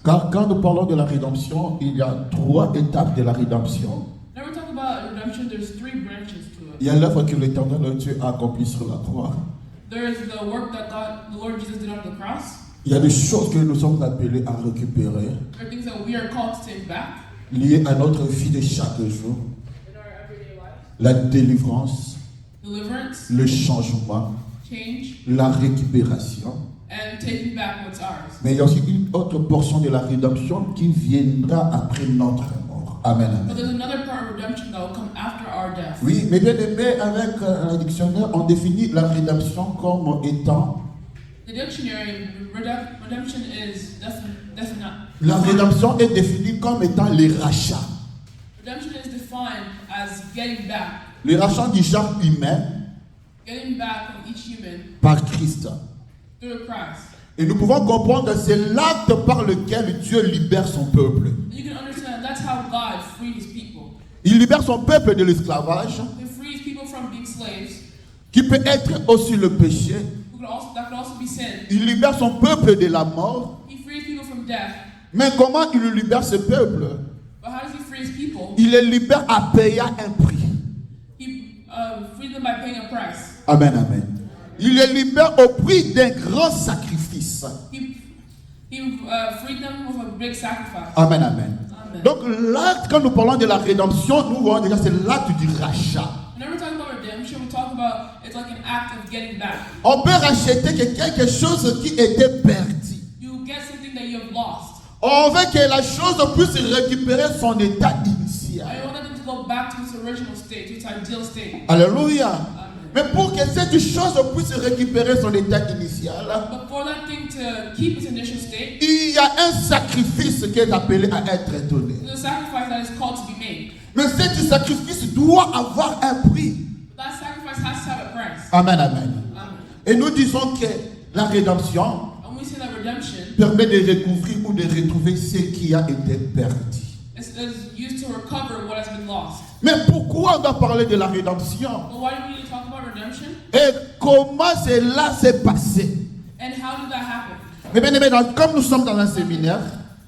Car quand nous parlons de la rédemption, il y a 3 étapes de la rédemption. When we talk about redemption, there's 3 branches to it. Il y a l'œuvre que l'Éternel Dieu a accomplie sur la croix. There is the work that God, the Lord Jesus did on the cross. Il y a des choses que nous sommes appelés à récupérer, There are things that we are called to take back liées à notre vie de chaque jour. in our everyday life. La délivrance, Deliverance, le changement, change, la récupération. and taking back what's ours. Mais il y a aussi une autre portion de la rédemption qui viendra après notre mort. Amen, But amen. there's another part of redemption that will come after our death. Oui, mais bien aimé, avec le dictionnaire, on définit la rédemption comme étant... The dictionary, redemption is definite. La rédemption est définie comme étant les rachats. Redemption is defined as getting back. Les rachats du genre humain Getting back from each human par Christ. through Christ. Et nous pouvons comprendre que c'est l'acte par lequel Dieu libère son peuple. You can understand that's how God freed his people. Il libère son peuple de l'esclavage, He frees people from being slaves, qui peut être aussi le péché. that could also be sin. Il libère son peuple de la mort. He frees people from death. Mais comment il libère ce peuple? But how does he free his people? Il les libère à payer un prix. He freed them by paying a price. Amen, amen. Il les libère au prix d'un grand sacrifice. He freed them with a big sacrifice. Amen, amen. Amen. Donc l'acte, quand nous parlons de la rédemption, nous voyons déjà c'est l'acte du rachat. Whenever we talk about redemption, we talk about it's like an act of getting back. On peut racheter quelque chose qui était perdu. You get something that you have lost. On veut que la chose puisse récupérer son état initial. I want them to go back to its original state, to its ideal state. Alléluia. Amen. Mais pour que cette chose puisse récupérer son état initial, But for that thing to keep its initial state, il y a un sacrifice qui est appelé à être donné. there's a sacrifice that is called to be made. Mais cet sacrifice doit avoir un prix. But that sacrifice has to have a price. Amen, amen. Amen. Et nous disons que la rédemption And we say that redemption permet de recouvrir ou de retrouver ce qui a été perdu. is used to recover what has been lost. Mais pourquoi on doit parler de la rédemption? But why do we need to talk about redemption? Et comment cela s'est passé? And how did that happen? Mais bien aimé, comme nous sommes dans un séminaire,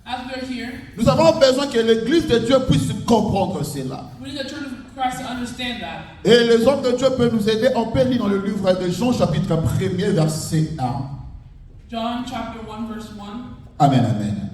As we're here, nous avons besoin que l'Église de Dieu puisse comprendre cela. we need the Church of Christ to understand that. Et les hommes de Dieu peuvent nous aider. On peut lire dans le livre de Jean, chapitre 1er, verset 1. John chapter 1 verse 1. Amen, amen.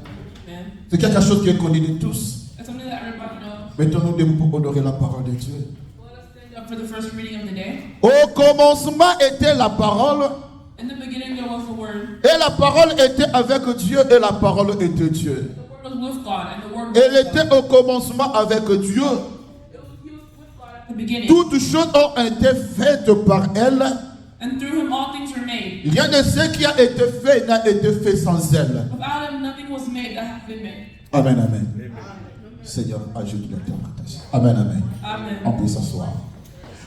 Amen. C'est quelque chose qui est connu de tous. It's something that everybody knows. Mettons-nous debout pour honorer la parole de Dieu. Let us stand up for the first reading of the day. Au commencement était la parole, In the beginning there was the Word. et la parole était avec Dieu, et la parole était Dieu. The Word was with God, and the Word was Elle with était God. au commencement avec Dieu. He was with God at the beginning. Toutes choses ont été faites par elle. And through him all things were made. Rien de ce qui a été fait n'a été fait sans elle. Without him nothing was made that hath been made. Amen, amen. Seigneur, ajoute l'interprétation. Amen, amen. On Amen. peut s'asseoir.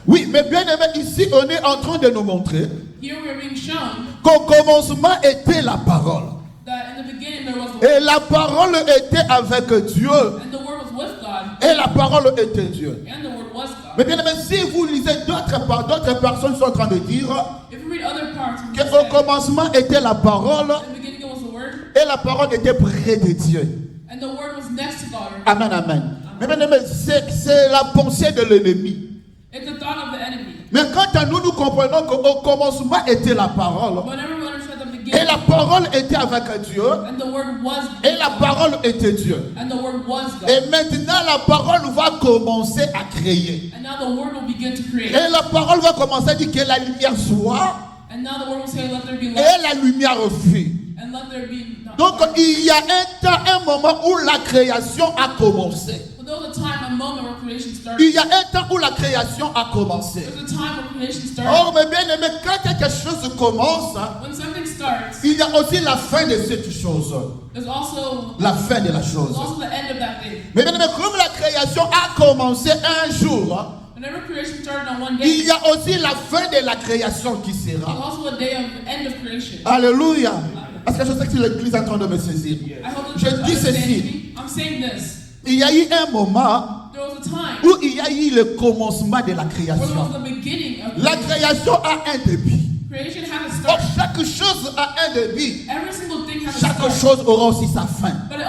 Oui, mais bien aimé, ici, on est en train de nous montrer Here we are being shown qu'au commencement était la parole. that in the beginning there was the Word. Et la parole était avec Dieu. And the Word was with God. Et la parole était Dieu. And the Word was God. Mais bien aimé, si vous lisez d'autres personnes sont en train de dire If you read other parts, we qu'au say, commencement était la parole in the beginning there was the Word. et la parole était près de Dieu. And the Word was next to God. Amen, amen. Mais bien aimé, c'est la pensée de l'ennemi. It's the thought of the enemy. Mais quant à nous, nous comprenons qu'au commencement était la parole. But everyone understood the Et beginning. la parole était avec Dieu. And the Word was Et la parole était Dieu. And the Word was God. Et maintenant, la parole va commencer à créer. And now the Word will begin to create. Et la parole va commencer à dire que la lumière soit. And now the Word will say, let there be Et light. la lumière fut. And let there be Donc, il y a un temps, un moment où la création a commencé. But there was a time, a moment where creation started. Il y a un temps où la création a commencé. There's a time when creation started. Or, mais bien aimé, quand quelque chose commence, When something starts, il y a aussi la fin de cette chose. there's also La fin de la chose. the end of that thing. Mais bien aimé, comme la création a commencé un jour, Whenever creation started on one il day, y a aussi la fin de la création qui there's sera. also a day of the end of creation. Alléluia. Parce que je sais que l'église est en train de me saisir. I hope the Je church dis understands ceci. me. I'm saying this. Il y a eu un moment There was a time où il y a eu le commencement de la where there création. was the beginning of La création a un début. creation had a Or start. chaque chose a un début. Every single thing has a Chaque start. chose aura aussi sa fin. But it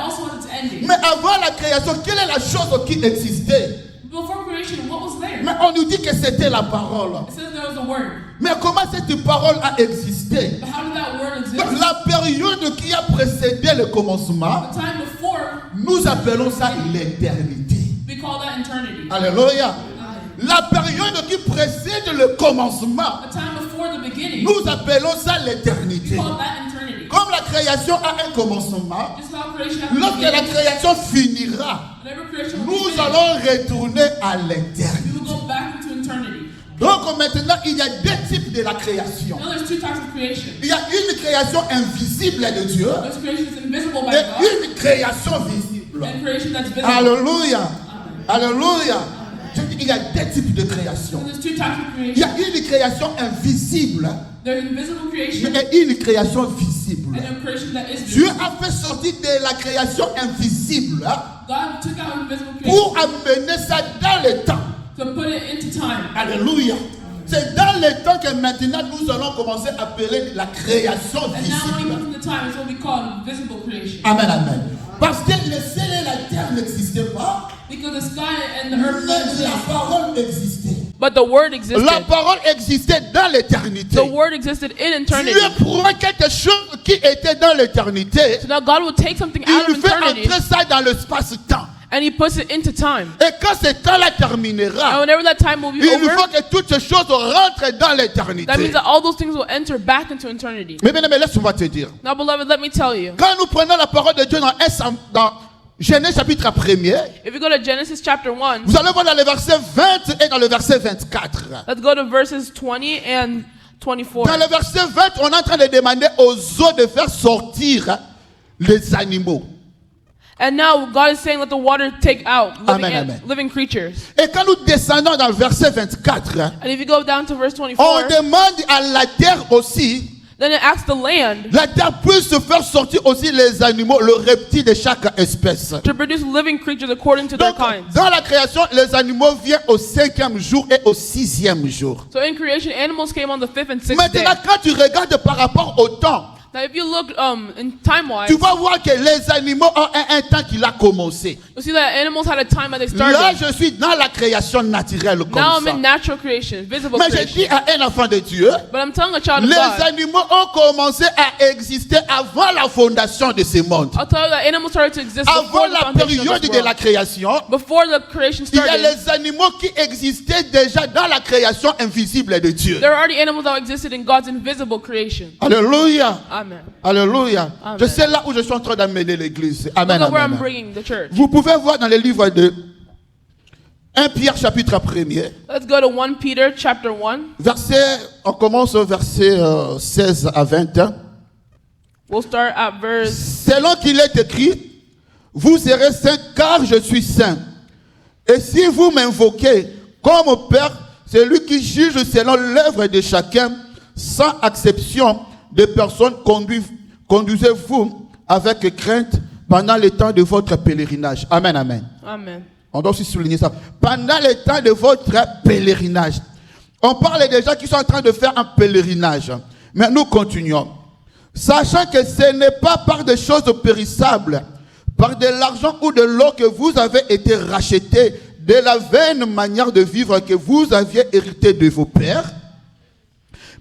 ending. Mais avant la création, quelle est la chose qui existait? Before creation, what was there? Mais on nous dit que c'était la parole. It says there was a word. Mais comment cette parole a existé? But how did that word exist? La période qui a précédé le commencement, The time before, nous appelons ça l'éternité. we call that eternity. Alléluia. La période qui précède le commencement, The time before the beginning, nous appelons ça we l'éternité. call that eternity. Comme la création a un commencement, Just how creation has a lorsque la beginning, création finira, whenever creation will nous finish, allons retourner à we l'éternité. will go back into eternity. Donc maintenant, il y a deux types de la création. Now there's two types of creation. Il y a une création invisible de Dieu There's creation that's invisible by et God, une création visible. and creation that's visible. Alléluia. Alléluia. Je dis, il y a deux types de création. So there's two types of Il y creation. a une création invisible There's invisible creation et une création visible. and a creation that is Dieu visible. a fait sortir de la création invisible God took out invisible pour creation amener ça dans le temps. to put it into time. Alléluia. C'est dans le temps que maintenant nous allons commencer à appeler la création And now when we visible. come to the time, it's what we call visible creation. Amen, amen. Parce que le ciel et la terre n'existaient pas, Because the sky and the earth mais don't la exist. parole existait. But the word existed. La parole existait dans l'éternité. The word existed in eternity. Dieu prend quelque chose qui était dans l'éternité, So now God will take something out il of fait eternity entrer ça dans l'espace-temps. and he puts it into time. Et quand ce temps-là And terminera, whenever that time will be il over, faut que toutes ces choses rentrent dans that means l'éternité. that all those things will enter back into eternity. Mais bien, laisse-moi te dire. Now, beloved, let me tell you. Quand nous prenons la parole de Dieu dans Genèse chapitre 1er, If you go to Genesis chapter 1, vous allez voir dans le verset 20 et dans le verset 24. let's go to verses 20 and 24. Dans le verset 20, on est en train de demander aux eaux de faire sortir les animaux. And now God is saying, let the water take out living, Amen, amen. living creatures. Et quand nous descendons dans le verset 24, And if you go down to verse on 24, demande à la terre aussi, then it asks the land la terre peut se faire sortir aussi les animaux, le reptile de chaque espèce. to produce living creatures according to their Donc, kinds. dans la création, les animaux viennent au 5e jour et au 6e jour. So in creation, animals came on the 5th and 6th day. Maintenant, quand tu regardes par rapport au temps, Now if you look in time-wise, tu vas voir que les animaux ont un temps qu'il a commencé. you'll see that animals had a time that they Là, started. je suis dans la création naturelle comme Now I'm ça. in natural creation, visible Mais je creation. dis à un enfant de Dieu, But I'm telling a child of les God, animaux ont commencé à exister avant la fondation de ce monde. I'll tell you that animals started to exist Avant before the la foundation of période this de la world. création, Before the creation il y a started, les animaux qui existaient déjà dans la création invisible de Dieu. there are already animals that existed in God's invisible creation. Alléluia. Amen. Alléluia. Amen. Je sais là où je suis en train d'amener l'église. Amen. Look at where I'm Amen. bringing the church. Vous pouvez voir dans le livre de 1 Pierre chapitre 1er, Let's go to 1 Peter chapter 1. on commence au verset 16 à 21. We'll start at verse, Selon qu'il est écrit, vous serez saints car je suis saint. Et si vous m'invoquez comme Père, c'est lui qui juge selon l'œuvre de chacun, sans exception de personnes, conduisez-vous avec crainte pendant le temps de votre pèlerinage. Amen, amen. Amen. On doit aussi souligner ça. Pendant le temps de votre pèlerinage. On parle des gens qui sont en train de faire un pèlerinage. Mais nous continuons. Sachant que ce n'est pas par des choses périssables, par de l'argent ou de l'or que vous avez été rachetés de la vaine manière de vivre que vous aviez hérité de vos pères,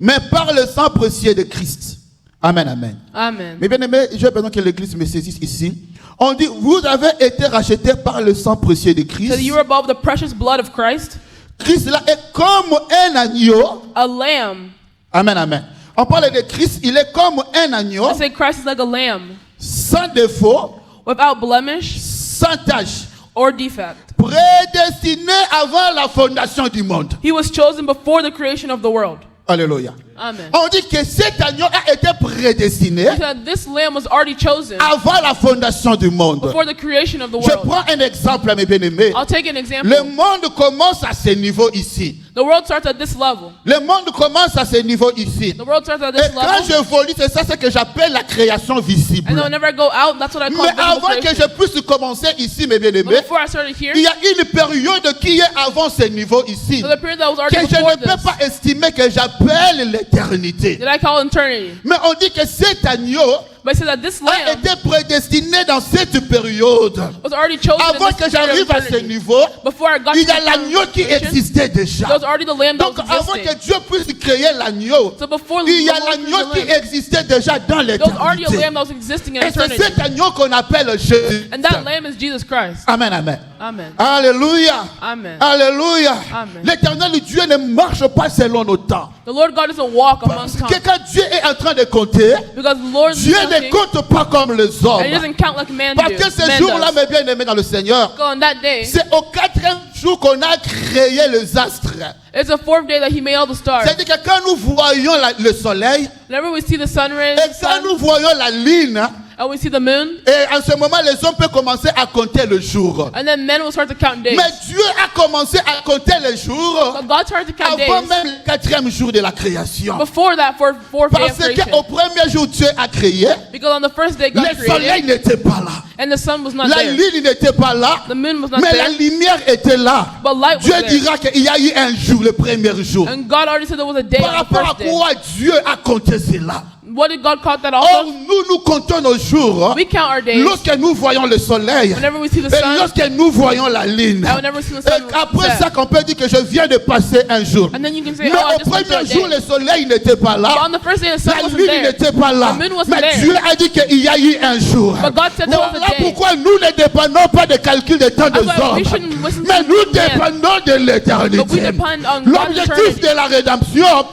mais par le sang précieux de Christ. Amen, amen. Amen. Mais bien aimé, j'ai besoin que l'église me saisisse ici. On dit, vous avez été rachetés par le sang précieux de So Christ. you are above the precious blood of Christ, Christ là est comme un agneau. a lamb. Amen, amen. On parle de Christ, il est comme un agneau, I say Christ is like a lamb, sans défaut, without blemish sans tache, or defect. prédestiné avant la fondation du monde. He was chosen before the creation of the world. Alléluia. Amen. On dit que cet agneau a été prédestiné That this lamb was already chosen avant la fondation du monde. before the creation of the Je world. prends un exemple, mes bien-aimés. I'll take an Le example. monde commence à ce niveau ici. The world starts at this level. Le monde commence à ce niveau ici. The world starts at Et this quand level. j'évolue, c'est ça ce que j'appelle la création visible. And then whenever I go out, that's what I call Mais visible avant que creation. je puisse commencer ici, mes But bien-aimés, before I started here, il y a une période qui est avant ce niveau ici, there's a period that was que already je before ne peux this, pas estimer que j'appelle l'éternité. that I call eternity. Mais on dit que cet agneau But it says that this a lamb été prédestiné dans cette période. was already chosen in Avant this que period of j'arrive à ce eternity. niveau, Before I got il to y a the l'agneau qui generation, existait déjà. there was already the lamb that Donc was avant que existing. Dieu puisse créer l'agneau, So before il y a the Lord l'agneau created qui the lamb, existait déjà dans there was already a l'éternité. lamb that was existing in Et c'est eternity. cet agneau qu'on appelle Jésus. And that lamb is Jesus Christ. Amen, amen. Amen. Alléluia. Amen. Alléluia. Amen. L'éternel Dieu ne marche pas selon nos temps. The Lord God doesn't walk among Parce time. que quand Dieu est en train de compter, Because the Lord is Dieu ne counting, compte pas comme les hommes. and He doesn't count like man Parce do. que ce Man jour-là, does. mes bien-aimés dans le Seigneur, So on that day, c'est au 4e jour qu'on a créé les astres. it's the fourth day that He made all the stars. C'est-à-dire que quand nous voyons le soleil, Whenever we see the sun rays, et the quand sun, nous voyons la lune, and we see the moon, et en ce moment, les hommes peuvent commencer à compter le jour. and then men will start to count days. Mais Dieu a commencé à compter les jours But God started to count avant days même le 4e jour de la création. before that fourth day of Parce creation. qu'au premier jour, Dieu a créé, Because on the first day God le soleil created, n'était pas là. and the sun was not La there. lune n'était pas là. The moon was not Mais la there. lumière était là. But light Dieu was there. dira qu'il y a eu un jour, le premier jour. And God already said there was a day Par on the rapport à first day. quoi Dieu a compté cela. What did God call that Or, also? nous comptons nos jours. We count our days Lorsque nous voyons le soleil, whenever we see the et sun, lorsque nous voyons la lune. and whenever we see the Et sun après set. ça, qu'on peut dire que je viens de passer un jour. And then you can say, Mais oh, I au just went through a premier jour, day. le soleil n'était pas But là. on the first day, the sun La wasn't lune there. n'était pas là. The moon wasn't Mais there. Dieu a dit qu'il y a eu un jour. But God said there was a Voilà day. pourquoi nous ne dépendons pas des calculs des temps des That's why we hommes. shouldn't listen to Mais nous man. dépendons de But we l'éternité. depend on God's L'objectif eternity. de la rédemption,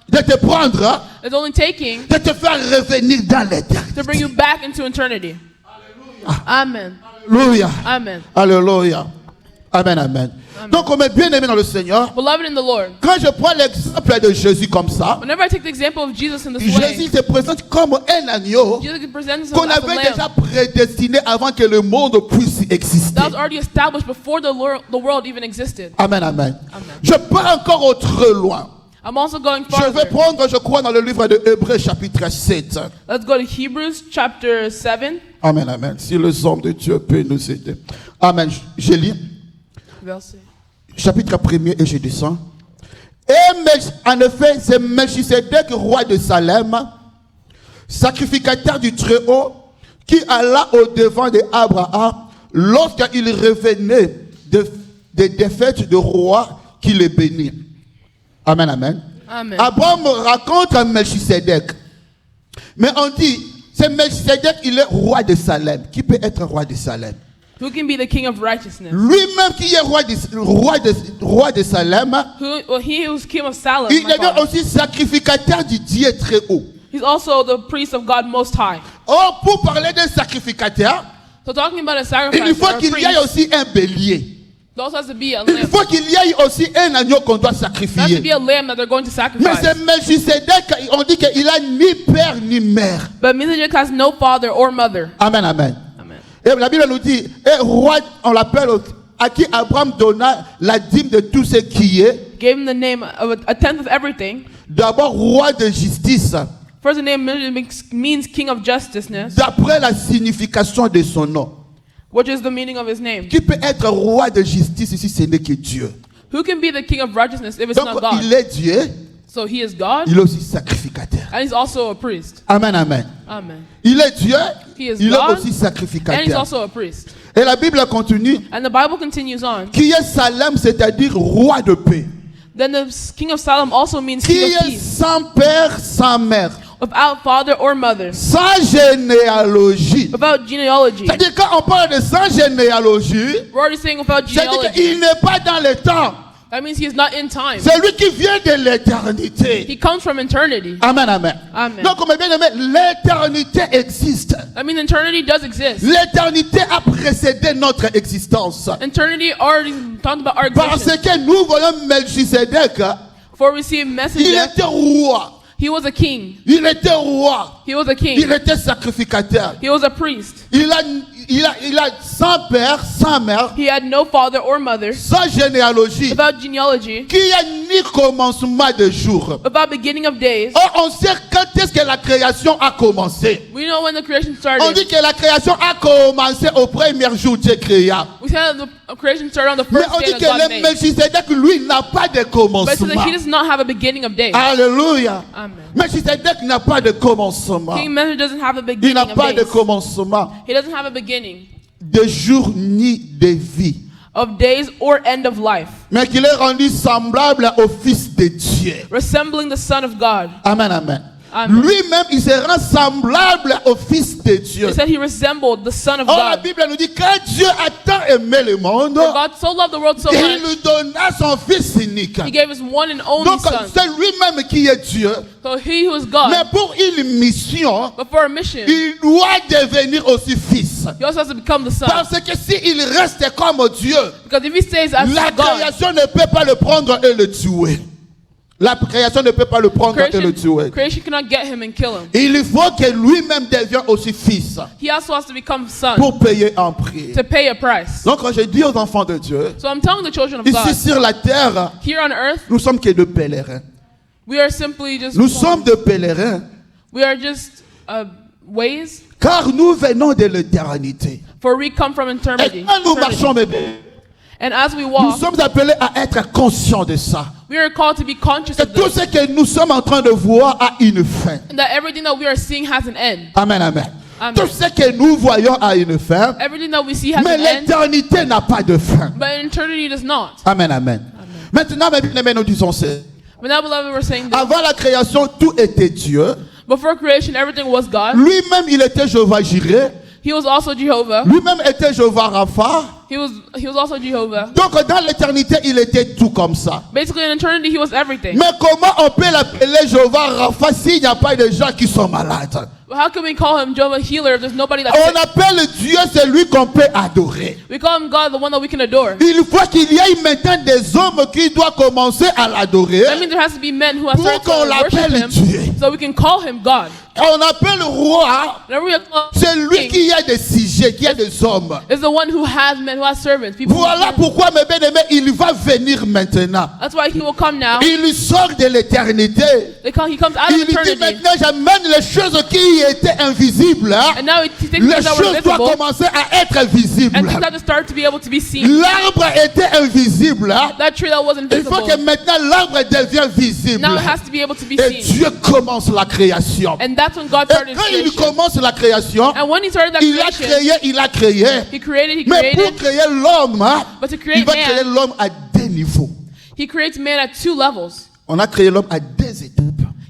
de te prendre, It's only taking de te faire revenir dans l'éternité. to bring you back into eternity. Amen. Alléluia. Amen. Alléluia. Amen, amen. Donc, on est bien aimé dans le Seigneur. Beloved in the Lord, Quand je prends l'exemple de Jésus comme ça, whenever I take the example of Jesus in this way, Jésus se présente comme un agneau Jesus presents himself qu'on as a avait lamb déjà prédestiné avant que le monde puisse exister. that was already established before the world even existed. Amen, amen. Amen. Je pars encore autre loin. I'm also going Je vais farther. prendre, je crois, dans le livre de Hébreux chapitre 7. Let's go to Hebrews chapter 7. Amen, amen. Si les hommes de Dieu peuvent nous aider. Amen. Je lis. Verset. Chapitre 1er et je descends. Et en effet, c'est Melchisedec, roi de Salem, sacrificateur du Très-Haut, qui alla au-devant d'Abraham lorsqu'il revenait des défaites de roi qui le bénit. Amen, amen. Amen. Abraham raconte à Melchisedec. Mais on dit, c'est Melchisedec, il est roi de Salem. Qui peut être roi de Salem? Who can be the king of righteousness? Lui-même qui est roi de Salem, He who's king of Salem. il my est father. aussi sacrificateur du Dieu très haut. He's also the priest of God Most High. Or, pour parler d'un sacrificateur, So talking about a sacrifice, il faut or a qu'il y ait priest, aussi un bélier. there also has to be a Il lamb. faut qu'il y ait aussi un agneau qu'on doit There has to be sacrifier. a lamb that they're going to Mais sacrifice. c'est Melchisedec, on dit qu'il a ni père ni mère. But Melchizedek has no father or mother. Amen, amen. Amen. Et la Bible nous dit, et roi, on l'appelle, à qui Abraham donna la dîme de tout ce qui est. Gave him the name of a tenth of everything. D'abord, roi de justice, First, the name means king of justiceness, d'après la signification de son nom. which is the meaning of his name. Qui peut être roi de justice ici, ce n'est que Dieu. Who can be the king of righteousness if it's Donc, not God? il est Dieu, So he is God, il est aussi sacrificateur. and he's also a priest. Amen, amen. Amen. Il est Dieu, He is il est God, aussi And he's sacrificateur. also a priest. Et la Bible continue, And the Bible continues on. qui est Salem, c'est-à-dire roi de paix. Then the king of Salem also means Qui king of est peace, sans père, sans mère, without father or mother, sans généalogie. without genealogy. C'est-à-dire quand on parle de sans généalogie, We're already saying without c'est-à-dire genealogy. qu'il n'est pas dans le temps. That means he is not in time. C'est lui qui vient de l'éternité. He comes from eternity. Amen, amen. Amen. Donc, comme bien aimé, l'éternité existe. I mean, eternity does exist. L'éternité a précédé notre existence. Eternity already talked about our Parce existence. que nous voyons Melchisedec, Before we see il Melchizedek, était roi. he was a king. Il était roi. He was a Il king. était sacrificateur. He was a priest. Il a sans père, sans mère, He had no father or mother, sans généalogie, without genealogy, qui a ni commencement de jour. without beginning of days. Or, on sait quand est-ce que la création a commencé. We know when the creation On started. dit que la création a commencé au premier jour Dieu créa. We said the creation started on the Mais first on day dit that que God le made. Melchisedec, lui, n'a pas de But it says commencement. that he does not have a beginning of days. Alléluia. Amen. Melchisedec n'a pas de commencement. King Melchizedek doesn't have a Il beginning n'a of pas de days. commencement He doesn't have a beginning de jour ni de vie. of days or end of life, Mais qu'il est rendu semblable au Fils de Dieu. resembling the Son of God. Amen, amen. Amen. Lui-même, il se rend semblable au Fils de Dieu. It said he resembled the Son of Or, la God. Bible nous dit que Dieu a tant aimé le monde, For God so loved the world so il much, lui donna son Fils unique. he gave his one and only Donc, Son. c'est lui-même qui est Dieu. So he who is God, Mais pour une mission, but for a mission, il doit devenir aussi Fils. he also has to become the Son. Parce que s'il reste comme Dieu, Because if he stays as la God, création ne peut pas le prendre et le tuer. La création ne peut pas le prendre et le tuer. creation cannot get him and kill him. Il faut que lui-même devienne aussi Fils He also has to become Son pour payer un prix. to pay a price. Donc quand je dis aux enfants de Dieu, So I'm telling the children of ici God, sur la terre, here on earth, nous sommes que de pèlerins. we are simply just Nous sommes de pèlerins we are just ways, car nous venons de l'éternité. for we come from Et eternity. quand nous marchons, bébé, And as we nous walk, sommes appelés à être conscients de ça. we are called to be conscious Que of tout this, ce que nous sommes en train de voir a une fin. and that everything that we are seeing has an end. Amen, amen. Amen. Tout ce que nous voyons a une fin, Everything that we see has mais an end, l'éternité n'a pas de fin. but eternity does not. Amen, amen. Maintenant, mes bien-aimés, nous disons c'est. But now, beloved, we're saying that Avant la création, tout était Dieu. before creation, everything was God. Lui-même, il était Jéhovah Jireh. He was also Jehovah. Lui-même était Jéhovah Rapha. He was also Jehovah. Donc, dans l'éternité, il était tout comme ça. Basically, in eternity, he was everything. Mais comment on peut l'appeler Jéhovah Rapha s'il n'y a pas de gens qui sont malades? But how can we call him Jehovah Healer if there's nobody that's On sick? appelle Dieu celui qu'on peut adorer. We call him God, the one that we can adore. Il faut qu'il y ait maintenant des hommes qui doivent commencer à l'adorer. That means there has to be men who have Pour started qu'on to worship l'appelle him, Dieu. so we can call him God. On appelle roi Whenever we call celui king, qui a des sujets, qui a des hommes. is the one who has men, who has servants. People who Voilà serve. pourquoi, mes bien-aimés, il va venir maintenant. That's why he will come now. Il sort de l'éternité. He comes out Il of dit eternity. maintenant, j'amène les choses qui étaient invisibles. Hein. And now he takes Les things that were choses doivent visible commencer à être visibles. and things have to start to be able to be seen. L'arbre était invisible. Hein. That tree that wasn't Il faut visible, que maintenant l'arbre devienne visible. now it has to be able to be Et seen. Dieu commence la création. And that's when God Et started quand il creation. commence la création, And when he started that il a créé. he created, Mais pour créer l'homme, hein, but to il create va créer man, l'homme à deux niveaux. he creates man at 2 levels. On a créé l'homme à deux étapes.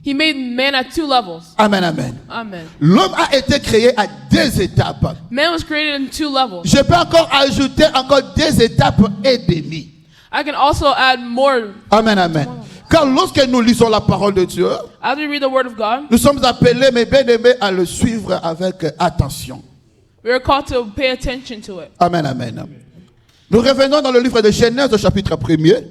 He made man at 2 levels. Amen, amen. Amen. L'homme a été créé à deux étapes. Man was created in 2 levels. Je peux encore ajouter encore deux étapes et demie. I can also add more. Amen, amen. Car lorsque nous lisons la parole de Dieu, As we read the word of God, nous sommes appelés, mes bien-aimés, à le suivre avec attention. we are called to pay attention to it. Amen, amen. Nous revenons dans le livre de Genèse au chapitre 1er.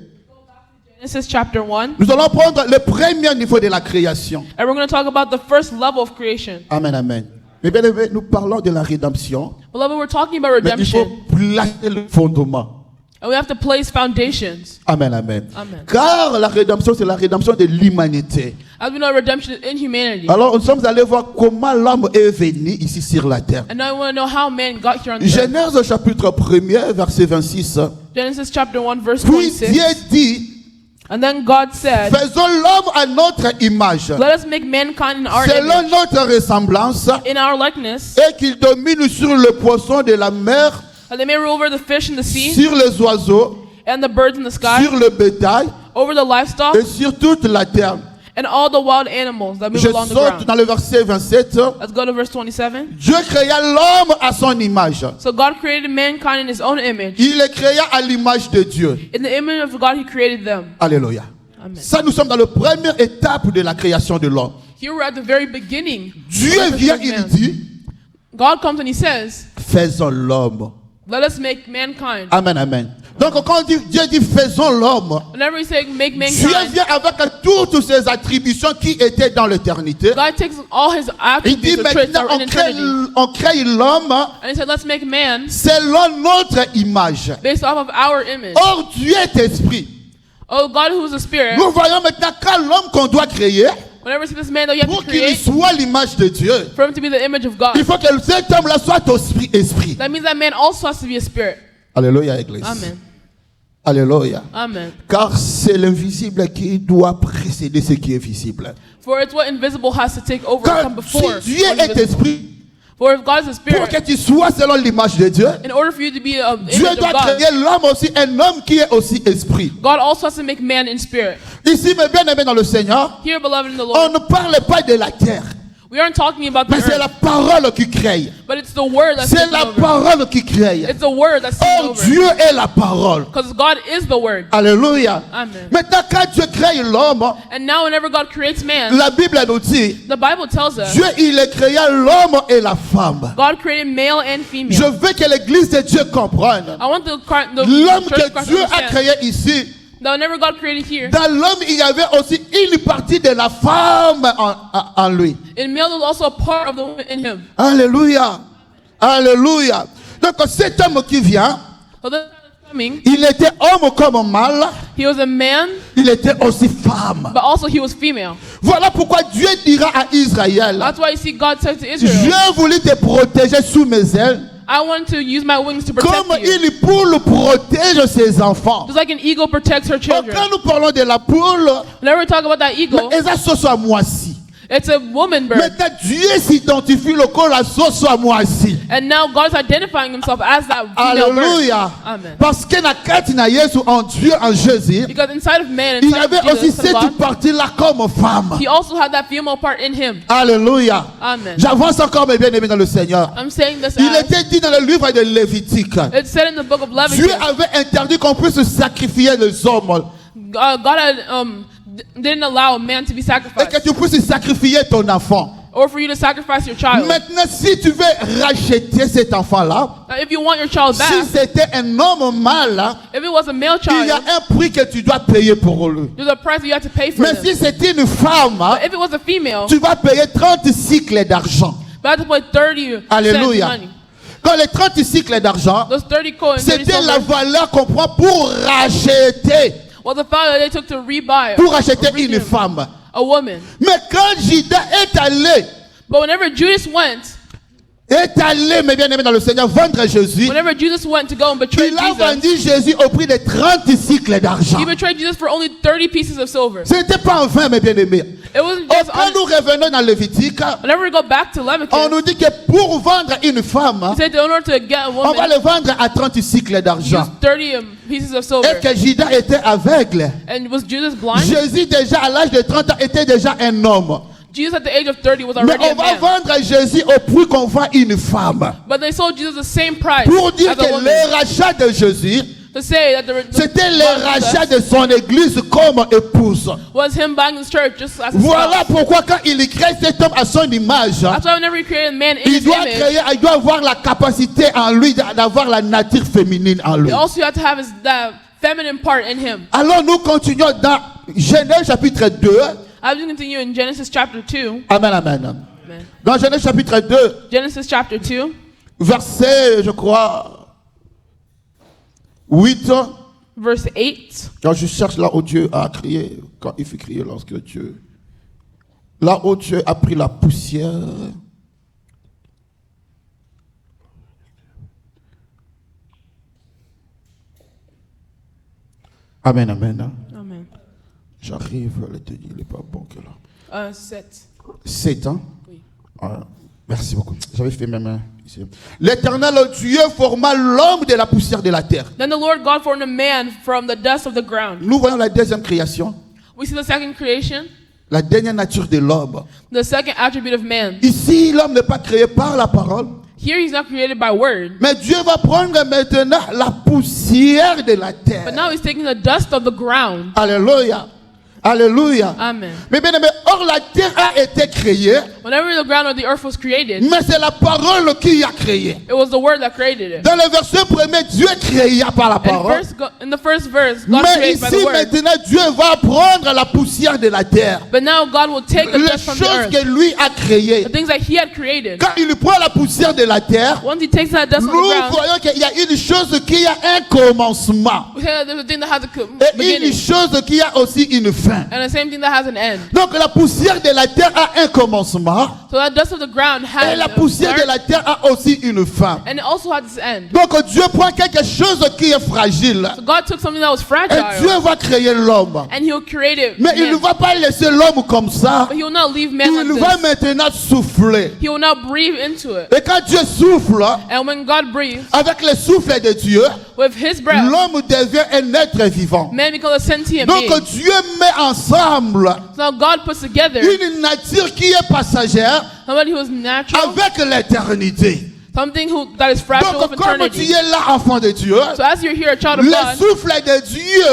Genesis chapter 1. Nous allons prendre le premier niveau de la création. And we're going to talk about the first level of creation. Amen, amen. Mes bien-aimés, nous parlons de la rédemption, Beloved, we're talking about mais il faut redemption. placer le fondement. And we have to place foundations. Amen, amen. Amen. Car la rédemption, c'est la rédemption de l'humanité. As we know, redemption is in humanity. Alors, nous sommes allés voir comment l'homme est venu ici sur la terre. And now we want to know how man got here on the earth. Genèse au chapitre 1er, verset 26. Genesis chapter 1, verse Puis 26. Dieu dit, And then God said, faisons l'homme à notre image, let us make mankind in our selon image, notre ressemblance, in our likeness, et qu'il domine sur le poisson de la mer, that they may rule over the fish in the sea, sur les oiseaux, and the birds in the sky, sur le bétail, over the livestock, et sur toute la terre. and all the wild animals that move Je along the saute ground. dans le verset 27. Let's go to verse 27. Dieu créa l'homme à son image. So God created mankind in his own image. Il les créa à l'image de Dieu. In the image of God, he created them. Alléluia. Amen. Ça, nous sommes dans la première étape de la création de l'homme. Here we're at the very beginning. Dieu of the vient, creation il of man. dit, God comes and he says, faisons l'homme. let us make mankind. Amen, amen. Donc quand Dieu dit faisons l'homme, Whenever he's saying make Dieu mankind, vient avec toutes ses attributions qui étaient dans l'éternité. God takes all his Il dit attributes or traits that maintenant are in eternity. on crée l'homme And he said, let's make man selon notre image. based off of our image. Or Dieu est esprit. Oh, God who is a spirit, Nous voyons maintenant quand l'homme qu'on doit créer, whenever you see this man that you have pour to qu'il create, soit l'image de Dieu, for him to be the image of il God, faut que cet homme-là soit esprit. that means that man also has to be a spirit. Alléluia, Église. Amen. Alléluia. Amen. Car c'est l'invisible qui doit précéder ce qui est visible. For it's what invisible has to take over and Car come before. si Dieu what est invisible. esprit, For if God is a pour spirit, que tu sois selon l'image de Dieu, in order for you to be an Dieu image doit of God, créer l'homme aussi, un homme qui est aussi esprit. God also has to make man in spirit. Ici, mes bien-aimés dans le Seigneur, Here, beloved in the on Lord, ne parle pas de la terre, we aren't talking about the mais c'est la earth, parole qui crée. but it's the word that's C'est taking la over. parole qui crée. It's the word that's taking Oh, over. Dieu est la parole. Because God is the word. Alléluia. Amen. Maintenant, quand Dieu crée l'homme, And now whenever God creates man, la Bible nous dit, the Bible tells us Dieu, il a créé l'homme et la femme. God created male and Je female. veux que l'église de Dieu comprenne. I want the L'homme church of que Christ Dieu to a understand créé ici, that whenever God created here, dans l'homme, il y avait aussi une partie de la femme en lui. in male there was also a part of the woman in him. Alléluia. Alléluia. Donc cet homme qui vient, So the coming, il était homme comme mâle, he was a man, il était aussi femme. but also he was female. Voilà pourquoi Dieu dira à Israël, That's why you see God said to Israel, j'ai voulu te protéger sous mes ailes, I want to use my wings to comme protect you. une poule protège ses enfants. Just like an eagle protects her Donc, children. quand nous parlons de la poule, Whenever we talk about that eagle, mais eza soso à moisi. it's a woman bird. Maintenant, Dieu s'identifie le corps à soso à moisi. And now God's identifying himself as that female bird. Alléluia. Amen. Parce que na kati na Yesu en Dieu, en Jésus, Because inside of man, il y inside avait of aussi Jesus, son of cette God, partie-là comme femme. he also had that female part in him. Alléluia. Amen. J'avance encore mes bien-aimés dans le Seigneur. I'm saying this Il as était dit dans le livre de Lévitique, it's said in the book of Dieu Leviticus. avait interdit qu'on puisse sacrifier les hommes God had didn't allow a man to be et que sacrificed tu puisses sacrifier ton enfant. or for you to sacrifice your child. Maintenant, si tu veux racheter cet enfant-là, Now, if you want your child si back, c'était un homme mâle, if it was a male il y a child, un prix que tu dois payer pour lui. there's a price you have to pay for Mais them. si c'était une femme, But if it was a female, tu vas payer 30 cycles d'argent. you have to pay 30 cents Alléluia. money. Quand les 30 cycles d'argent, Those 30 coins, 30 c'était la silver, valeur qu'on prend pour racheter, was the value they took to rebuy pour acheter or une redeem femme. a woman. Mais quand Judas est allé, But whenever Judas went, mes bien-aimés dans le Seigneur, vendre Jésus, whenever Judas went to go and betray il a Jesus, vendu Jésus au prix de 30 cycles d'argent. he betrayed Jesus for only 30 pieces of silver. Ce n'était pas en vain, mes bien-aimés. It wasn't Oh, just quand nous revenons dans Lévitique, whenever we go back to on Leviticus, nous dit que pour vendre une femme, he said that in order to get a on va woman, le vendre à 30 cycles use d'argent. 30 pieces of Et silver. que Judas était aveugle. And was Judas blind? Jésus, déjà à l'âge de 30 ans, était déjà un homme. Jesus at the age of 30 was Mais already on a va man. vendre Jésus au prix qu'on vend une femme. But they sold Jesus the same price Pour dire as que a woman. le rachat de Jésus, To say that the c'était le buying rachat us de son église comme épouse. was him buying his church just as a Voilà spouse. pourquoi quand il crée cet homme à son image, That's why whenever he created man in il his doit image, il doit avoir la capacité en lui d'avoir la nature féminine en lui. he also had to have that feminine part in him. Alors nous continuons dans Genèse chapitre 2. I will continue in Genesis chapter 2. Amen, amen. Amen. Dans Genèse chapitre 2, Genesis chapter 2, verset, je crois, 8. verse 8. Quand je cherche là où Dieu a crié, quand il fait crier lorsque Dieu... Là où Dieu a pris la poussière... Amen, amen. Amen. J'arrive, le te dit, il n'est pas bon que là. 7. 7 ans. Oui. Ah, merci beaucoup. J'avais fait même ici. L'Éternel Dieu forma l'homme de la poussière de la terre. Then the Lord God formed a man from the dust of the ground. Nous voyons la deuxième création, We see the second creation, la dernière nature de l'homme. the second attribute of man. Ici, l'homme n'est pas créé par la parole, Here he's not created by word, mais Dieu va prendre maintenant la poussière de la but terre. now he's taking the dust of the ground. Alléluia. Alléluia. Amen. Mais bien aimé, or la terre a été créée, Whenever the ground or the earth was created, mais c'est la parole qui a créé. it was the word that created it. Dans le verset premier, Dieu créa par la parole. In the first verse, God Mais created by ici the word. maintenant, Dieu va prendre la poussière de la terre. But now God will take the Les dust from the choses earth. que lui a créées. The things that he had created. Quand il prend la poussière de la terre, Once he takes that dust nous from the ground, voyons qu'il y a une chose qui a un commencement we say that there's a thing that has a et une beginning chose qui a aussi une fin. fin. And the same thing that has an end. Donc la poussière de la terre a un commencement So that dust of the ground et has la a poussière de start, la terre a aussi une fin. and it also has its end. Donc Dieu prend quelque chose qui est fragile So God took something that was et fragile Dieu va créer l'homme. and He'll create it. Mais il ne Man. va pas laisser l'homme comme ça. But He will not leave man Il like va this. maintenant souffler. He will not breathe into it. Et quand Dieu souffle, And when God breathes avec le souffle de Dieu, with His breath, l'homme devient un être vivant. man becomes a sentient Donc being. Dieu met ensemble So now God puts together une nature qui est passagère somebody who is natural, avec l'éternité. something that is fragile Donc with comme tu eternity. es là, enfant de Dieu, So as you're here, a child of le God, souffle de Dieu,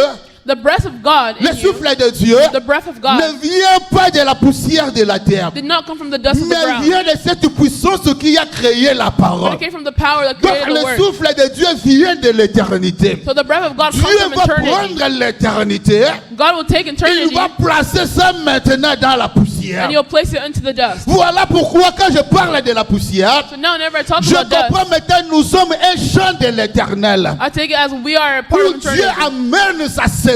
the breath of God in le you, souffle de Dieu the breath of ne God, vient pas de la poussière de la terre, did not come from the dust of the mais ground, vient de cette puissance qui a créé la but parole. it came from the power that Donc created the le word. souffle de Dieu vient de l'éternité. So the breath of God Dieu comes from va eternity. prendre l'éternité, God will take il eternity va placer ça maintenant dans la poussière. and He'll place it into the dust. Voilà pourquoi quand je parle de la poussière, So now whenever I talk je about comprends dust, maintenant nous sommes un champ de l'éternel. I take it as we are a part Où of Dieu eternity. amène sa semence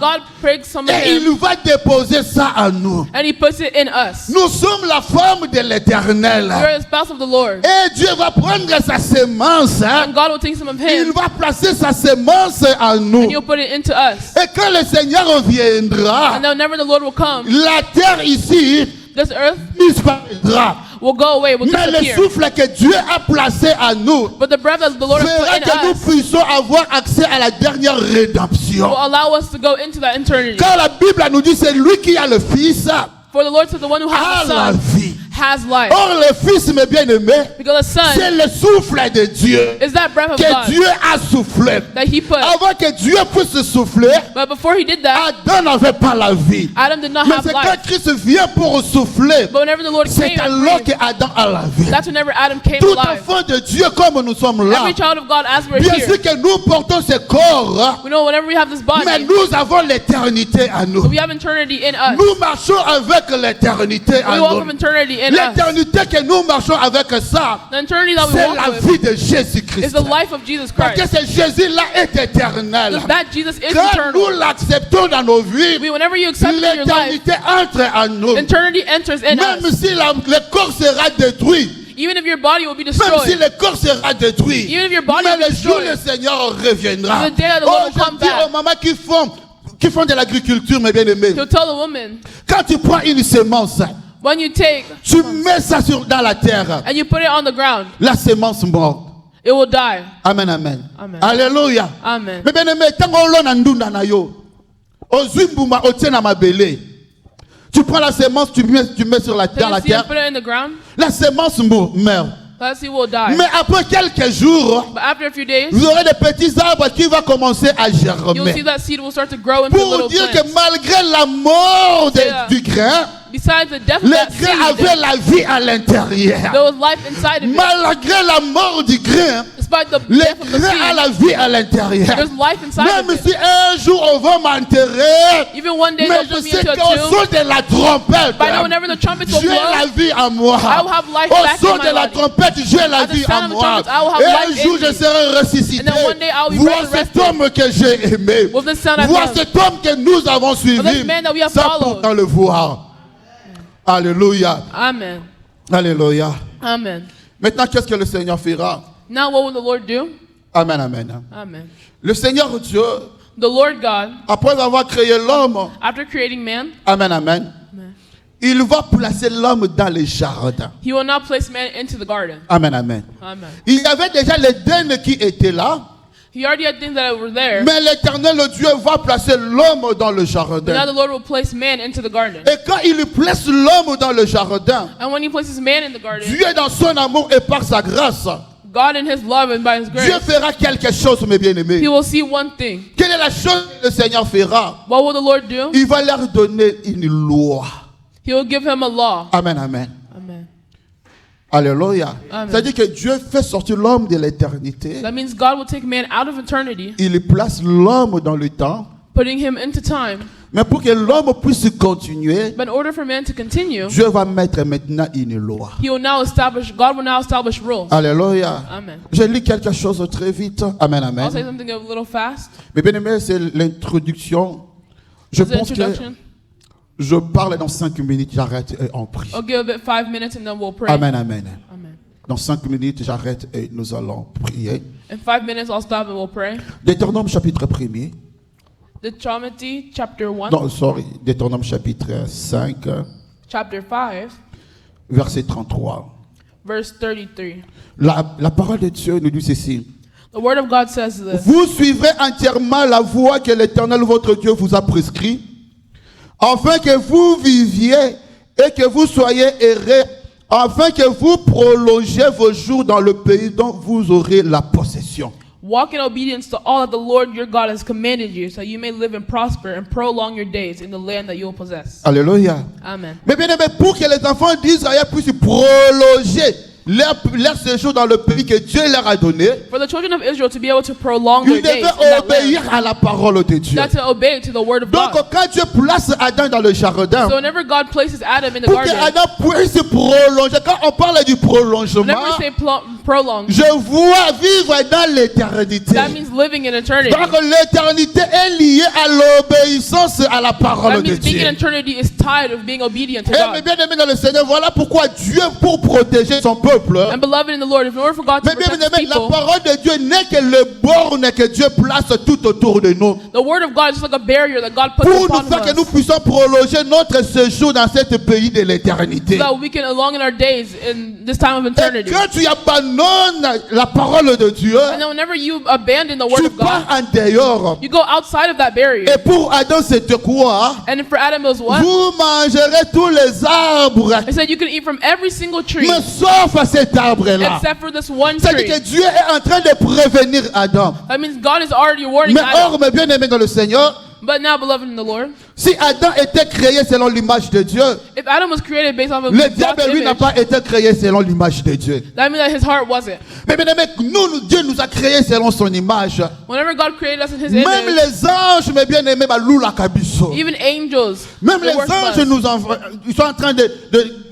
God breaks some of et Him il va déposer ça en nous. and He puts it in us. Nous sommes la forme de l'éternel. We're the spouse of the Lord. Et Dieu va prendre sa semence, And God will take some of il Him va placer sa semence en and nous. He'll put it into us. Et quand le Seigneur reviendra, And then whenever the Lord will come, la terre ici this earth disparaîtra. will go away, will Mais le disappear. souffle que Dieu a placé en nous But the breath that the Lord has fera put que in nous us puissions avoir accès à la dernière rédemption. will allow us to go into that eternity. Quand la Bible nous dit c'est lui qui a le Fils, For the Lord said the one who a has the la Son vie. has life. Or le Fils, mes bien-aimés, Because the c'est Son le souffle de Dieu is that breath of que God Dieu a soufflé. that He put. Avant que Dieu puisse souffler, But before He did that, Adam n'avait pas la vie. Adam did not Mais have c'est quand life. Christ vient pour souffler, But whenever the Lord c'est came and alors breathed, que Adam a la vie. that's whenever Adam came Tout alive. enfant de Dieu, comme nous sommes là, Every child of God, as we're bien here, sûr que nous portons ce corps, we know whenever we have this body, mais nous avons l'éternité à nous. we have eternity in us. Nous marchons avec l'éternité à We walk nous. with eternity in us. L'éternité que nous marchons avec ça, The eternity that we c'est walk la with vie de is Jésus-Christ. the life of Jesus Parce que Christ. ce Jésus-là est éternel. Because that Jesus is Quand nous eternal. l'acceptons dans nos vies, Whenever you accept it in your life, l'éternité entre en nous. eternity enters in Même us. si le corps sera détruit, Even if your body will be même si destroyed, le corps sera détruit, Even if your body mais will be le jour où le destroyed, Seigneur reviendra. the day that the Lord Oh, will je come dis back. aux mamans qui font de l'agriculture, mes bien-aimés, he'll tell the woman, quand tu prends une semence, when you take tu mets ça dans la terre, and you put it on the ground, la semence morte. it will die. Amen, amen. Amen. Alléluia. Amen. Mais bien-aimé, tant qu'on l'a ndunda na yo, ozwi mbuma otien na mabele. Tu prends la semence, tu mets sur Then dans la you see you terre, put it in the ground, la semence meurt. that seed will die. Mais après quelques jours, But after a few days, vous aurez des petits arbres qui vont commencer à you'll see germer. that seed will start to grow into Pour little dire que plants. malgré la mort Yeah. du grain, Besides the death of le that grain avait seed, la vie à l'intérieur. there was life inside of it. Malgré la mort du grain, Despite the le death of the grain a seed, la vie à l'intérieur. there's life inside Même of it. si un jour on va m'enterrer, Even one day mais they'll je put me sais into a qu'au tomb. son de la trompette, But I know whenever the trumpets will j'ai la blow, vie en moi. I will have life Au back son in de my la body. trompette, j'ai la At the vie sound en of the moi. trumpets, I will have Et life un jour, in je me. serai ressuscité. And then one day I will be Vois cet resurrected. homme que j'ai aimé. With the son I Vois love. cet homme que nous avons suivi. this man that we have Ça followed. pour le voir. Alléluia. Amen. Alléluia. Amen. Maintenant, qu'est-ce que le Seigneur fera? Now what will the Lord do? Amen, amen. Amen. Le Seigneur Dieu, The Lord God, après avoir créé l'homme, after creating man, amen, amen, il va placer l'homme dans les jardins. he will not place man into the garden. Amen, amen. Amen. Il y avait déjà l'Éden qui était là, He already had things that were there. mais l'Éternel le Dieu va placer l'homme dans le But now jardin. the Lord will place man into the garden. Et quand il place l'homme dans le jardin, And when he places man in the garden, Dieu dans son amour et par sa grâce, God in his love and by his Dieu grace, fera quelque chose, mes bien-aimés. he will see one thing. Quelle est la chose que le Seigneur fera? What will the Lord do? Il va leur donner une loi. He will give him a law. Amen, amen. Amen. Alléluia. Amen. C'est-à-dire que Dieu fait sortir l'homme de l'éternité. That means God will take man out of eternity, Il place l'homme dans le temps. putting him into time. Mais pour que l'homme puisse continuer, But in order for man to continue, Dieu va mettre maintenant une loi. God will now establish rules. Alléluia. Amen. Je lis quelque chose très vite. Amen, I'll say amen. something a little fast. Mais bien aimé, c'est l'introduction Je Is the pense que introduction? je parle dans 5 minutes, j'arrête et on prie. I'll give it 5 minutes and then we'll pray. Amen, amen. Amen. Dans 5 minutes, j'arrête et nous allons prier. In 5 minutes, I'll stop and we'll pray. Deutéronome chapitre 1er. Deuteronomy chapter 1, Non, sorry. Deutéronome chapitre 5, chapter 5, verset 33. verse 33. La parole de Dieu nous dit ceci. The word of God says this. Vous suivrez entièrement la voie que l'Éternel votre Dieu vous a prescrite, afin que vous viviez et que vous soyez errés, afin que vous prolongiez vos jours dans le pays dont vous aurez la possession. Walk in obedience to all that the Lord your God has commanded you, so you may live and prosper and prolong your days in the land that you will possess. Alléluia. Amen. Mais bien aimé, pour que les enfants d'Israël puissent prolonger leur séjour dans le pays que Dieu leur a donné, For the children of Israel to be able to prolong their ils days in devaient that obéir land, à la parole de Dieu. they had to obey to the word of Donc God. quand Dieu place Adam dans le jardin, So whenever God places Adam in the pour que garden, Adam puisse prolonger, quand on parle du prolongement, whenever we say prolong, je vois vivre dans l'éternité. that means living in eternity. Donc l'éternité est liée à l'obéissance à la parole That de means being in Dieu. eternity is tied of being obedient to Et mes God. bien-aimés dans le Seigneur, voilà pourquoi Dieu, pour protéger son peuple, And beloved in the Lord, in order for God to mais bien protect His aimés, la people, parole de Dieu n'est que le borne que Dieu place tout autour de nous. the word of God is like a barrier that God puts Pour upon nous faire que nous us, puissions prolonger notre séjour dans ce pays de l'éternité. so that we can elongate our days in this time of Et eternity. quand tu abandonnes la parole de Dieu, And then whenever you abandon the word tu of pars God, en dehors. you go outside of that barrier. Et pour Adam, c'était quoi? And for Adam, it was what? Vous mangerez tous les arbres, It said you can eat from every single tree mais sauf à cet arbre-là. except for this one C'est-à-dire tree. que Dieu est en train de prévenir Adam. That means God is already warning Mais Adam. or, mes bien-aimés dans le Seigneur, But now, beloved in the Lord, si Adam était créé selon l'image de Dieu, if Adam was created based off of le God's diable, lui, n'a image, pas été créé selon l'image de Dieu. that means that his heart wasn't. Mais bien aimé, Dieu nous a créés selon son image. Whenever God created us in His Même image, les anges, mes bien-aimés, la kabiso. even angels, Même they les worship anges us. nous envoient, ils sont en train de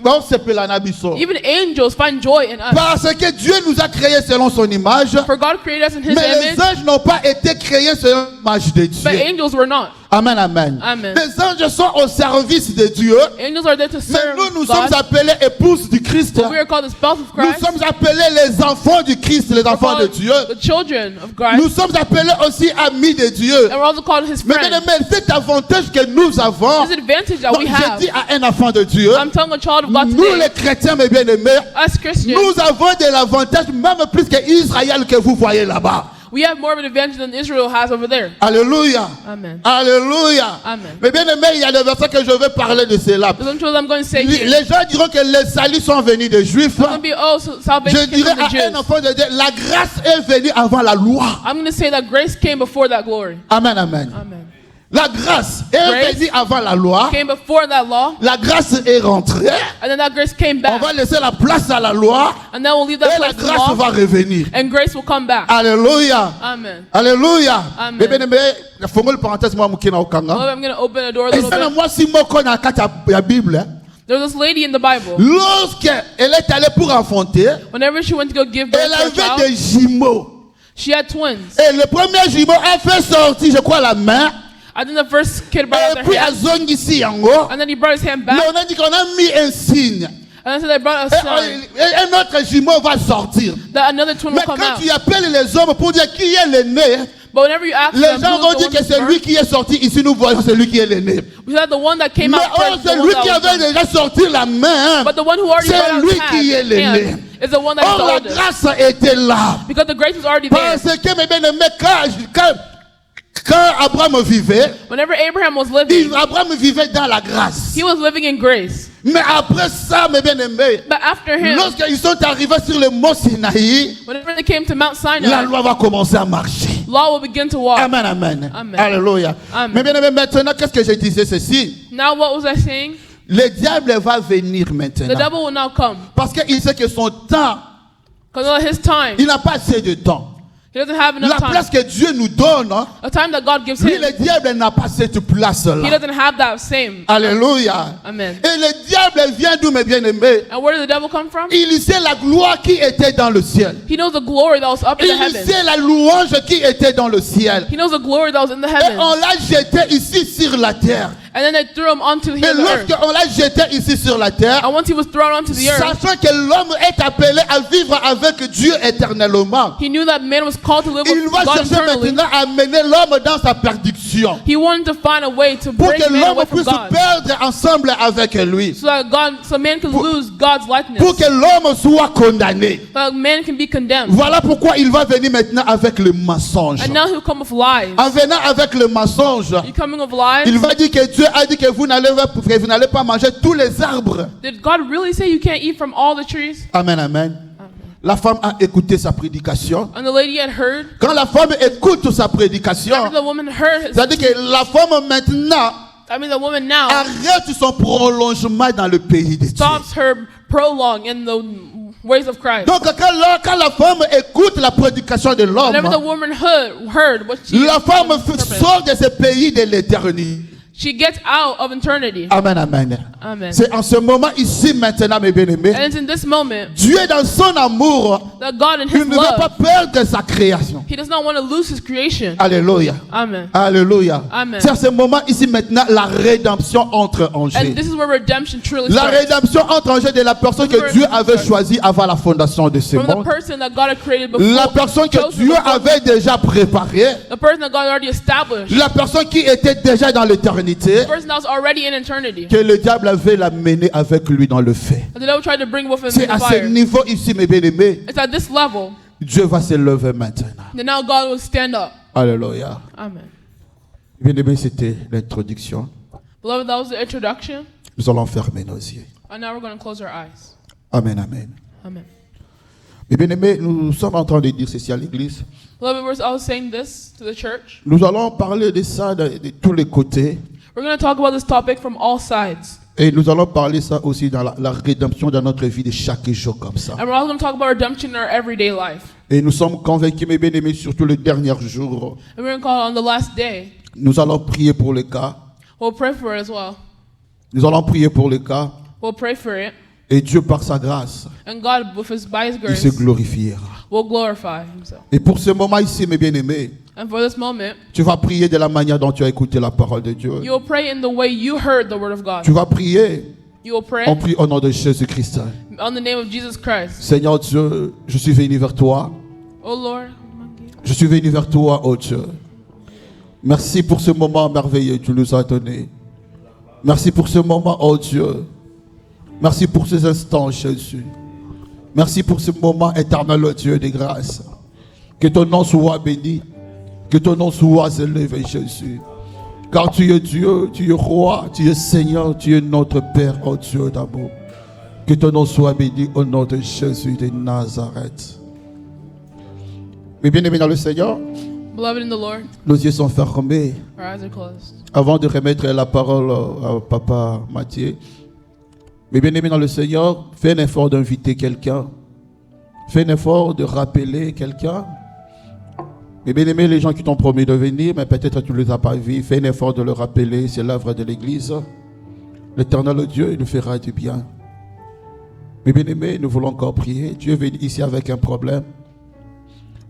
bon, c'est plus la nabiso. Even angels find joy in us. Parce que Dieu nous a créés selon son image. For God created us in His Mais les image, anges n'ont pas été créés selon l'image de but Dieu. angels were not. Amen, amen. Amen. Les anges sont au service de Dieu. Angels are there to Mais serve nous sommes God. appelés épouses du Christ. But we are called the spouse of Nous Christ. sommes appelés les enfants du Christ, les We're enfants de called Dieu. the children of Christ. Nous sommes appelés aussi amis de Dieu. And we're also called His Mais bien friends. aimé, cet avantage que nous avons, This advantage that non, we je have. dis à un enfant de Dieu, I'm telling a child of God nous les today, chrétiens, mes bien-aimés, us Christians, nous avons de l'avantage, même plus qu'Israël que vous voyez là-bas. we have more of an advantage than Israel has over there. Alléluia. Amen. Alléluia. Amen. Mais bien aimé, il y a des versets que je vais parler de cela. There's some truths I'm going to say here. Les gens diront que les saluts sont venus des Juifs. It's going to be, oh, so Je salvation came dirais from the à un Jews. enfant de Dieu, la grâce est venue avant la loi. I'm going to say that grace came before that glory. Amen, amen. Amen. La grâce est Grace venue avant la loi. Came before that law, La grâce est rentrée. and then that grace came On back. va laisser la place à la loi. And then we'll leave that Et la place to grâce law, va revenir. and grace will come back. Alléluia. Amen. Alléluia. Amen. Mais bien aimé, la formule parenthèse, moi, mukina okanga. Well, I'm going to open a door a Et little ça, bit. moi, si moi, connais la Bible, hein, There's this lady in the Bible. lorsqu'elle est allée pour enfanter, Whenever she went to go give birth elle to a avait child, des jumeaux. she had twins. Et le premier jumeau a fait sortir, je crois, la main. I think the first kid brought Et out their puis, hand, à zongi ici, yango. and then he brought his hand Mais back, on a dit qu'on a mis un signe. and then so they brought a sign Et un autre jumeau va sortir. that another twin will Mais come quand out. tu appelles les hommes pour dire qui est l'aîné, But whenever you ask les them gens vont who's dire the que one c'est lui first, qui est sorti. Ici, nous voyons celui qui est l'aîné. we said the one that came Mais out first, is the c'est one lui that qui was avait first. déjà sorti la main. But the one who already brought C'est out lui his qui est l'aîné. hand is the one that is the Or la oldest. grâce était là. Because the grace was already there. Parce que, mes bien-aimés, quand Abraham vivait, Whenever Abraham was living, Abraham vivait dans la grâce. he was living in grace. Mais après ça, mes bien-aimés, But after him, lorsqu'ils sont arrivés sur le mont Sinaï, whenever they came to Mount la Sinai, loi va commencer à marcher. law will begin to walk. Amen, amen. Amen. Alléluia. Amen. Mais bien aimé, maintenant, qu'est-ce que je disais ceci? Now what was I saying? Le diable va venir The maintenant. devil will now come. Parce qu'il sait que son temps, Because his time, il n'a pas assez de temps. He doesn't have enough La time. place que Dieu nous donne, hein, The time that God gives lui, him, le diable n'a pas cette he place-là. doesn't have that same. Alléluia. Amen. Et le diable vient d'où, mes bien-aimés? And where did the devil come from? Il sait la gloire qui était dans le ciel. He knows the glory that was up in the Il heavens. sait la louange qui était dans le ciel. He knows the glory that was in the Et heavens. on l'a jeté ici sur la terre. And then they threw him onto Et here the earth. lorsqu'on l'a jeté ici sur la terre, And once he was thrown onto the earth, sachant que l'homme est appelé à vivre avec Dieu éternellement, he knew that man was called to live il with va God chercher eternally. maintenant à amener l'homme dans sa perdition. He wanted to find a way to Pour bring que man l'homme away from puisse God, perdre ensemble avec lui. so man can lose God's likeness, Pour que l'homme soit condamné. so that man can be condemned. Voilà pourquoi il va venir maintenant avec le mensonge. And now he'll come with lies. En venant avec le mensonge, You coming with lies? il va dire que Dieu a dit que vous n'allez pas manger tous les arbres. Did God really say you can't eat from all the trees? Amen, amen. La femme a écouté sa prédication. And the lady had heard. Quand la femme écoute sa prédication, After the woman heard, c'est-à-dire que la femme maintenant the woman now arrête son prolongement dans le pays de Dieu. stops her prolong in the ways of Christ. Donc quand la femme écoute la prédication de l'homme, Whenever the woman heard what she la femme purpose, sort de ce pays de l'éternité. she gets out of eternity. Amen, amen. Amen. C'est en ce moment ici maintenant, mes bien-aimés, And it's in this moment Dieu dans son amour, that God in il his ne veut pas love, perdre sa création. he does not want to lose his creation. Alléluia. Amen. Alléluia. Amen. C'est en ce moment ici maintenant la rédemption entre en jeu. And this is where redemption truly La starts. rédemption entre en jeu de la personne que Dieu avait choisie avant la fondation de ce From the monde. person that God had created before, La personne que chosen Dieu before, avait déjà préparée. the person that God already established, La personne qui était déjà dans l'éternité. the person that was already in eternity. Que le diable avait la mener avec lui dans le fait. And the devil tried to bring with him C'est in à the ce fire. niveau ici, mes bien-aimés, It's at this level Dieu va se lever maintenant. that now God will stand up. Alléluia. Amen. Bien-aimés, c'était l'introduction. Beloved, that was the introduction. Nous allons fermer nos yeux. And now we're going to close our eyes. Amen, amen. Amen. Mais bien-aimés, nous sommes en train de dire ceci à l'église. Beloved, we're all saying this to the church. Nous allons parler de ça de tous les côtés. We're going to talk about this topic from all sides. Et nous allons parler ça aussi dans la rédemption dans notre vie de chaque jour comme ça. And we're also going to talk about redemption in our everyday life. Et nous sommes convaincus, mes bien-aimés, surtout le dernier jour. And we're going to call on the last day. Nous allons prier pour les cas. We'll pray for it as well. Nous allons prier pour les cas. We'll pray for it. Et Dieu, par sa grâce, And God, by His il grace, se glorifiera. will glorify Himself. Et pour ce moment ici, mes bien-aimés, And for this moment, tu vas prier de la manière dont tu as écouté la parole de Dieu. you will pray in the way you heard the word of God. Tu vas prier. You will pray On prie au nom de Jésus-Christ. on the name of Jesus Christ. Seigneur Dieu, je suis venu vers toi. Oh Lord, Je suis venu vers toi, oh Dieu. Merci pour ce moment merveilleux que tu nous as donné. Merci pour ce moment, oh Dieu. Merci pour ces instants, Jésus. Merci pour ce moment éternel, oh Dieu de grâce. Que ton nom soit béni. Que ton nom soit élevé, Jésus. Car tu es Dieu, tu es roi, tu es Seigneur, tu es notre Père, oh Dieu d'amour. Que ton nom soit béni au nom de Jésus de Nazareth. Mais bien aimés dans le Seigneur, beloved in the Lord, nos yeux sont fermés. our eyes are closed. Avant de remettre la parole à Papa Mathieu, mais bien aimé dans le Seigneur, fais un effort d'inviter quelqu'un. Fais un effort de rappeler quelqu'un. Mais bien aimé, les gens qui t'ont promis de venir, mais peut-être tu ne les as pas vus, fais un effort de le rappeler, c'est l'œuvre de l'Église. L'Éternel Dieu, il nous fera du bien. Mais bien aimé, nous voulons encore prier. Dieu est venu ici avec un problème.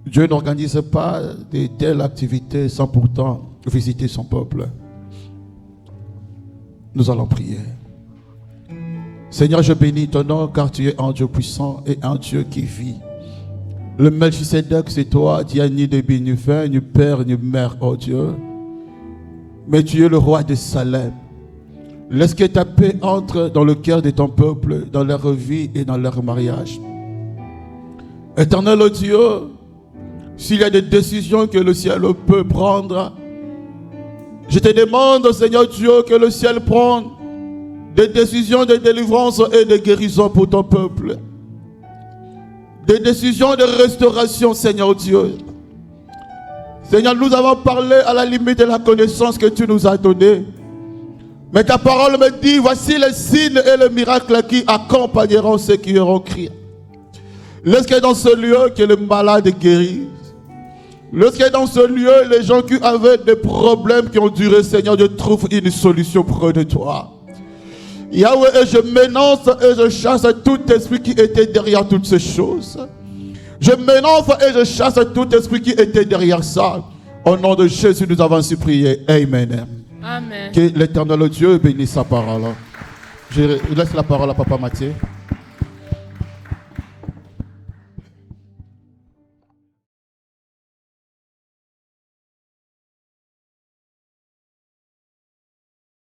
Dieu n'organise pas de telles activités sans pourtant visiter son peuple. Nous allons prier. Seigneur, je bénis ton nom car tu es un Dieu puissant et un Dieu qui vit. Le Melchisedec, c'est toi, tu n'as ni début, ni fin, ni père, ni mère, oh Dieu. Mais tu es le roi de Salem. Laisse que ta paix entre dans le cœur de ton peuple, dans leur vie et dans leur mariage. Éternel oh Dieu, s'il y a des décisions que le ciel peut prendre, je te demande, Seigneur Dieu, que le ciel prenne des décisions de délivrance et de guérison pour ton peuple. Des décisions de restauration, Seigneur Dieu. Seigneur, nous avons parlé à la limite de la connaissance que tu nous as donnée. Mais ta parole me dit, voici les signes et les miracles qui accompagneront ceux qui auront crié. Laisse que dans ce lieu, que le malade guérisse. Lorsqu'il est dans ce lieu, les gens qui avaient des problèmes qui ont duré, Seigneur, je trouve une solution près de toi. Yahweh, et je m'énonce et je chasse tout esprit qui était derrière toutes ces choses. Je m'énonce et je chasse tout esprit qui était derrière ça. Au nom de Jésus, nous avons ainsi prié. Amen. Amen. Que l'Éternel Dieu bénisse sa parole. Je laisse la parole à Papa Mathieu.